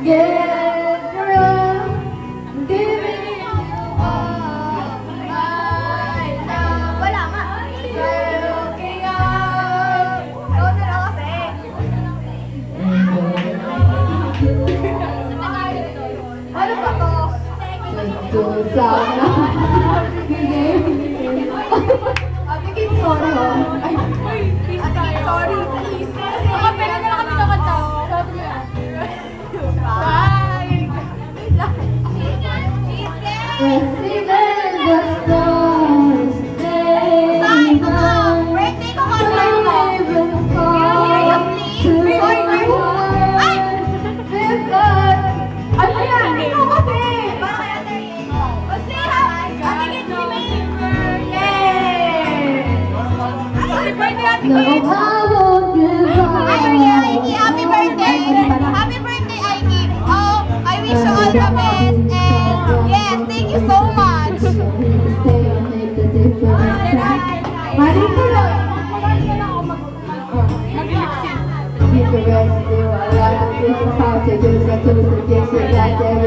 Get around, giving you all my love. Wala nga. Looking out. Ikaw na lang kasi. Ano ba to? Ito sana. Abigin, sorry ho. Ay, sorry, please. Nakapela na lang kami kakanta. Sabi niya. Bye. Even the stars, they Bye, mama. Birthday ko concert mo. even fall to the Ay! Ano yan? Ikaw kasi. Para kay Ate Yen. Kasi, Ate Yen, si May. Yay! Happy birthday, Ate No, Yen. I won't give up. Ay, Aiki, happy birthday! Happy birthday, Aiki! Oh, I wish you all the best and yes, thank you so much! Mali ko lang. Keep the rest of you. A lot of people talk to do the tools and get shit like that.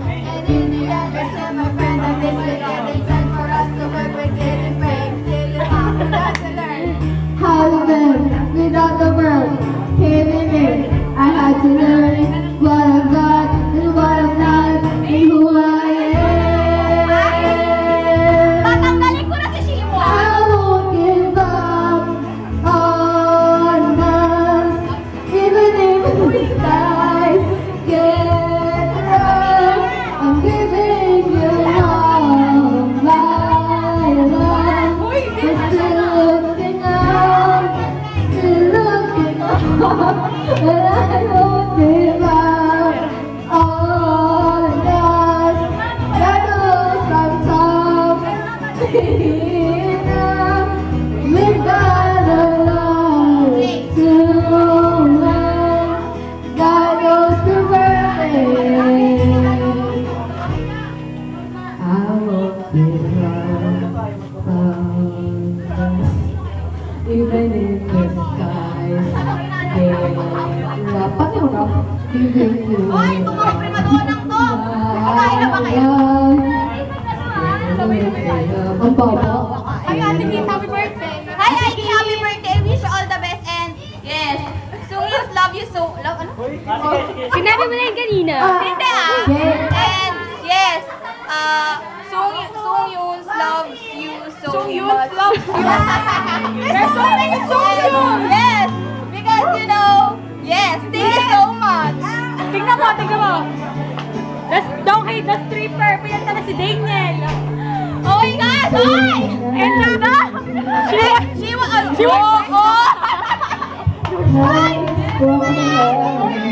And in the end, I said, my friend, that this is getting time for us to work with getting break. Still, you have to learn. How to live without the world caving in. I had to learn what I've got and what I'm not and who I am. Tatanggalin ko na si Shimo! I won't give up on us, even if the skies get rough. I'm giving you all my love. We're still looking up, but I won't give up on us. Shadows from top. We've got a lot to learn. God knows the way. I won't give up on us, even if the skies get rough. Paano yun, no? Giving you Hoy, itong mga primadonang to! Kakain na ba kayo? Ang baba. Hi, Ate Kim, happy birthday! Hi, Ate, happy birthday! I wish you all the best and yes, Sungyoons love you so... Love, ano? Sinabi mo na yun kanina. Hindi ah! And yes, Sungyoons loves you so much. Loves you. There's so many Sungyoons! Yes! Because you know, yes, thank you so much! Tingnan mo, tingnan mo. Don't hate the stripper. Piyanta na si Daniel. Oh my God! Hoy! And na. Shiwa! Oh! Oh! Hoy!